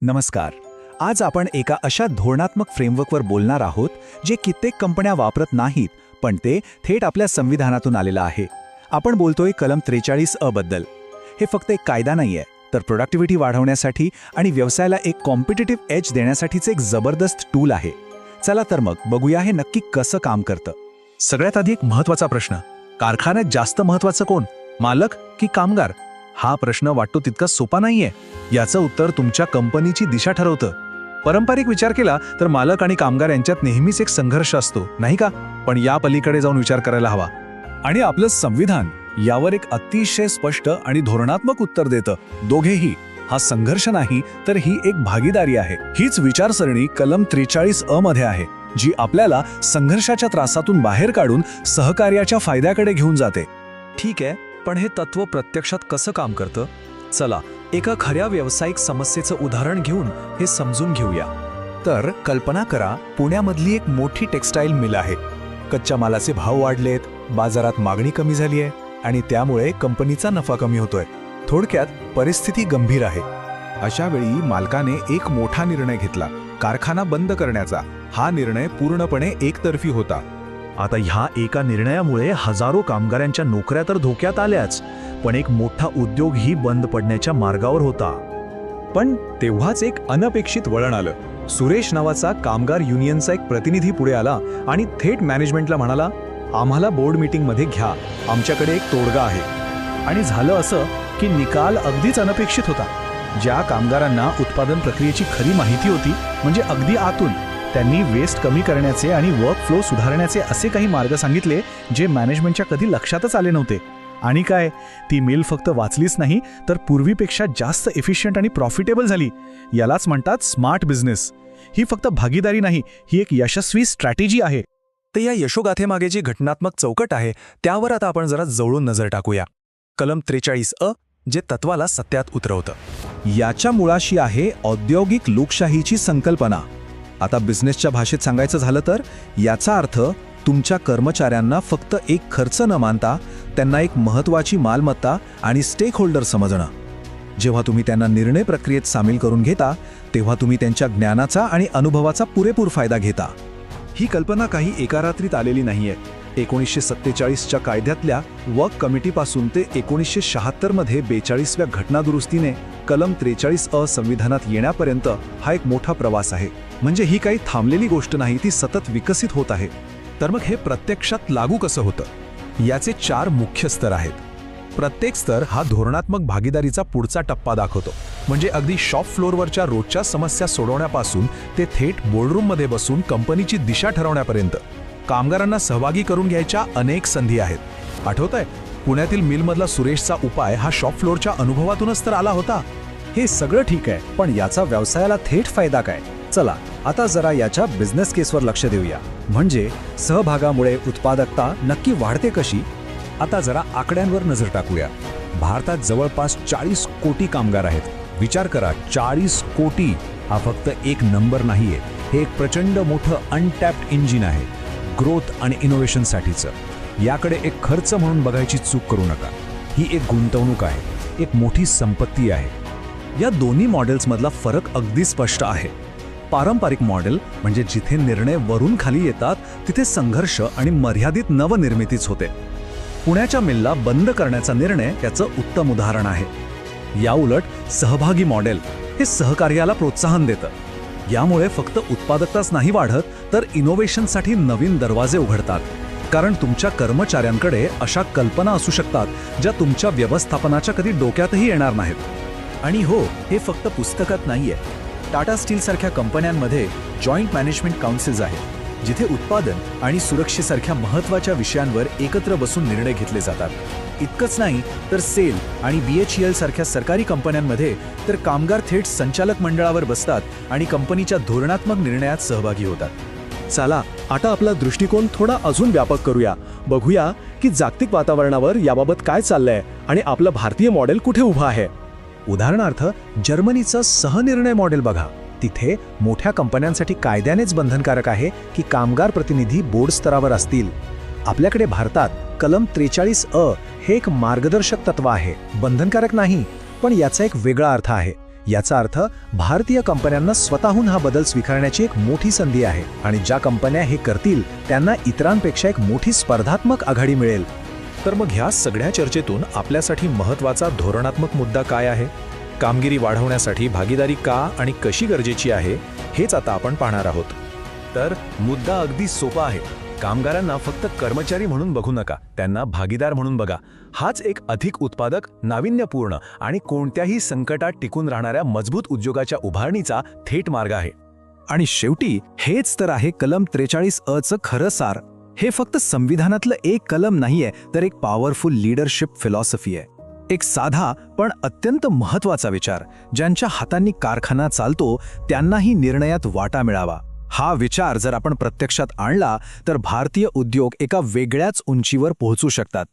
नमस्कार. आज आपण एका अशा धोरणात्मक फ्रेमवर्कवर बोलणार आहोत जे कित्येक कंपन्या वापरत नाहीत, पण ते थेट आपल्या संविधानातून आलेलं आहे. आपण बोलतोय कलम 43 बद्दल. हे फक्त एक कायदा नाहीये, तर प्रोडक्टिव्हिटी वाढवण्यासाठी आणि व्यवसायाला एक कॉम्पिटिटिव्ह एज देण्यासाठीचं एक जबरदस्त टूल आहे. चला तर मग बघूया हे नक्की कसं काम करतं. सगळ्यात आधी एक महत्त्वाचा प्रश्न, कारखान्यात जास्त महत्त्वाचं कोण, मालक की कामगार? हा प्रश्न वाटतो तितका सोपा नाहीये. याचं उत्तर तुमच्या कंपनीची दिशा ठरवतं. पारंपरिक विचार केला तर मालक आणि कामगार यांच्यात नेहमीच एक संघर्ष असतो, नाही का? पण या पलीकडे जाऊन विचार करायला हवा. आणि आपलं संविधान यावर एक अतिशय स्पष्ट आणि धोरणात्मक उत्तर देतं. दोघेही. हा संघर्ष नाही, तर ही एक भागीदारी आहे. हीच विचारसरणी कलम 43 मध्ये आहे, जी आपल्याला संघर्षाच्या त्रासातून बाहेर काढून सहकार्याच्या फायद्याकडे घेऊन जाते. ठीक आहे, पण हे तत्व प्रत्यक्षात कसं काम करतं? चला एका खऱ्या व्यावसायिक समस्येचं उदाहरण घेऊन हे समजून घेऊया. तर कल्पना करा, पुण्यामधली एक मोठी टेक्स्टाईल मिल आहे. कच्च्या मालाचे भाव वाढलेत, बाजारात मागणी कमी झाली आहे आणि त्यामुळे कंपनीचा नफा कमी होतोय. थोडक्यात परिस्थिती गंभीर आहे. अशा वेळी मालकाने एक मोठा निर्णय घेतला, कारखाना बंद करण्याचा. हा निर्णय पूर्णपणे एकतर्फी होता. आता ह्या एका निर्णयामुळे हजारो कामगारांच्या नोकऱ्या तर धोक्यात आल्याच, पण एक मोठा उद्योगही बंद पडण्याच्या मार्गावर होता. पण तेव्हाच एक अनपेक्षित वळण आलं. सुरेश नावाचा कामगार युनियनचा एक प्रतिनिधी पुढे आला आणि थेट मॅनेजमेंटला म्हणाला, आम्हाला बोर्ड मीटिंगमध्ये घ्या, आमच्याकडे एक तोडगा आहे. आणि झालं असं की निकाल अगदीच अनपेक्षित होता. ज्या कामगारांना उत्पादन प्रक्रियेची खरी माहिती होती, म्हणजे अगदी आतून, त्यांनी वेस्ट कमी करण्याचे आणि वर्क फ्लो सुधारण्याचे असे काही मार्ग सांगितले जे मॅनेजमेंटच्या कधी लक्षातच आले नव्हते. आणि काय, ती मिल फक्त वाचलीच नाही, तर पूर्वीपेक्षा जास्त एफिशियंट आणि प्रॉफिटेबल झाली. यालाच म्हणतात स्मार्ट बिझनेस. ही फक्त भागीदारी नाही, ही एक यशस्वी स्ट्रॅटेजी आहे. तर या यशोगाथेमागे जी घटनात्मक चौकट आहे, त्यावर आता आपण जरा जवळून नजर टाकूया. कलम 43 जे तत्वाला सत्यात उतरवतं. याच्या मुळाशी आहे औद्योगिक लोकशाहीची संकल्पना. आता बिझनेसच्या भाषेत सांगायचं झालं तर याचा अर्थ तुमच्या कर्मचाऱ्यांना फक्त एक खर्च न मानता त्यांना एक महत्त्वाची मालमत्ता आणि स्टेक होल्डर समजणं. जेव्हा तुम्ही त्यांना निर्णय प्रक्रियेत सामील करून घेता, तेव्हा तुम्ही त्यांच्या ज्ञानाचा आणि अनुभवाचा पुरेपूर फायदा घेता. ही कल्पना काही एका रात्रीत आलेली नाहीये. 1947च्या कायद्यातल्या वर्क कमिटीपासून ते 1976 मध्ये 42व्या घटनादुरुस्तीने कलम 43 संविधानात येण्यापर्यंत हा एक मोठा प्रवास आहे. म्हणजे ही काही थांबलेली गोष्ट नाही, ती सतत विकसित होत आहे. तर मग हे प्रत्यक्षात लागू कसं होतं? याचे 4 मुख्य स्तर आहेत. प्रत्येक स्तर हा धोरणात्मक भागीदारीचा पुढचा टप्पा दाखवतो. म्हणजे अगदी शॉप फ्लोअरवरच्या रोजच्या समस्या सोडवण्यापासून ते थेट बोर्डरूममध्ये बसून कंपनीची दिशा ठरवण्यापर्यंत कामगारांना सहभागी करून घ्यायच्या अनेक संधी आहेत. आठवतंय, पुण्यातील मिलमधला सुरेशचा उपाय हा शॉप फ्लोअरच्या अनुभवातूनच तर आला होता. हे सगळं ठीक आहे, पण याचा व्यवसायाला थेट फायदा काय? चला आता जरा याच्या बिझनेस केसवर लक्ष देऊया. म्हणजे सहभागामुळे उत्पादकता नक्की वाढते कशी? आता जरा आकड्यांवर नजर टाकूया. भारतात जवळपास 40 कोटी कामगार आहेत. विचार करा, 40 कोटी हा फक्त एक नंबर नाहीये. हे एक प्रचंड मोठं अनटॅप्ड इंजिन आहे ग्रोथ आणि इनोव्हेशनसाठीचं. याकडे एक खर्च म्हणून बघायची चूक करू नका. ही एक गुंतवणूक आहे, एक मोठी संपत्ती आहे. या दोन्ही मॉडेल्समधला फरक अगदी स्पष्ट आहे. पारंपरिक मॉडेल म्हणजे जिथे निर्णय वरून खाली येतात, तिथे संघर्ष आणि मर्यादित नवनिर्मितीच होते. पुण्याच्या मिलला बंद करण्याचा निर्णय त्याचं उत्तम उदाहरण आहे. याउलट सहभागी मॉडेल हे सहकार्याला प्रोत्साहन देतं. यामुळे फक्त उत्पादकताच नाही वाढत, तर इनोव्हेशनसाठी नवीन दरवाजे उघडतात. कारण तुमच्या कर्मचाऱ्यांकडे अशा कल्पना असू शकतात ज्या तुमच्या व्यवस्थापनाच्या कधी डोक्यातही येणार नाहीत. आणि हो, हे फक्त पुस्तकात नाहीये. टाटा स्टीलसारख्या कंपन्यांमध्ये जॉईंट मॅनेजमेंट काउन्सिल्स आहेत, जिथे उत्पादन आणि सुरक्षेसारख्या महत्त्वाच्या विषयांवर एकत्र बसून निर्णय घेतले जातात. इतकंच नाही, तर सेल आणि BHEL सारख्या सरकारी कंपन्यांमध्ये तर कामगार थेट संचालक मंडळावर बसतात आणि कंपनीच्या धोरणात्मक निर्णयात सहभागी होतात. चला आता आपला दृष्टिकोन थोडा अजून व्यापक करूया. बघूया की जागतिक वातावरणावर याबाबत काय चाललंय आणि आपलं भारतीय मॉडेल कुठे उभं आहे. उदाहरणार्थ जर्मनीचं सहनिर्णय मॉडेल बघा. तिथे मोठ्या कंपन्यांसाठी कायद्यानेच बंधनकारक आहे की कामगार प्रतिनिधी बोर्ड स्तरावर असतील. आपल्याकडे भारतात कलम 43 हे एक मार्गदर्शक तत्व आहे, बंधनकारक नाही. पण याचा एक वेगळा अर्थ आहे. याचा अर्थ भारतीय कंपन्यांना स्वतःहून हा बदल स्वीकारण्याची एक मोठी संधी आहे आणि ज्या कंपन्या हे करतील त्यांना इतरांपेक्षा एक मोठी स्पर्धात्मक आघाडी मिळेल. तर मग ह्या सगळ्या चर्चेतून आपल्यासाठी महत्त्वाचा धोरणात्मक मुद्दा काय आहे? कामगिरी वाढवण्यासाठी भागीदारी का आणि कशी गरजेची आहे हेच आता आपण पाहणार आहोत. तर मुद्दा अगदी सोपा आहे. कामगारांना फक्त कर्मचारी म्हणून बघू नका, त्यांना भागीदार म्हणून बघा. हाच एक अधिक उत्पादक, नाविन्यपूर्ण आणि कोणत्याही संकटात टिकून राहणाऱ्या मजबूत उद्योगाच्या उभारणीचा थेट मार्ग आहे. आणि शेवटी हेच तर आहे कलम 43(अ)चं खरं सार. हे फक्त संविधानातलं एक कलम नाहीये, तर एक पॉवरफुल लीडरशिप फिलॉसॉफी आहे. एक साधा पण अत्यंत महत्त्वाचा विचार. ज्यांच्या हातांनी कारखाना चालतो त्यांनाही निर्णयात वाटा मिळावा. हा विचार जर आपण प्रत्यक्षात आणला तर भारतीय उद्योग एका वेगळ्याच उंचीवर पोहोचू शकतात.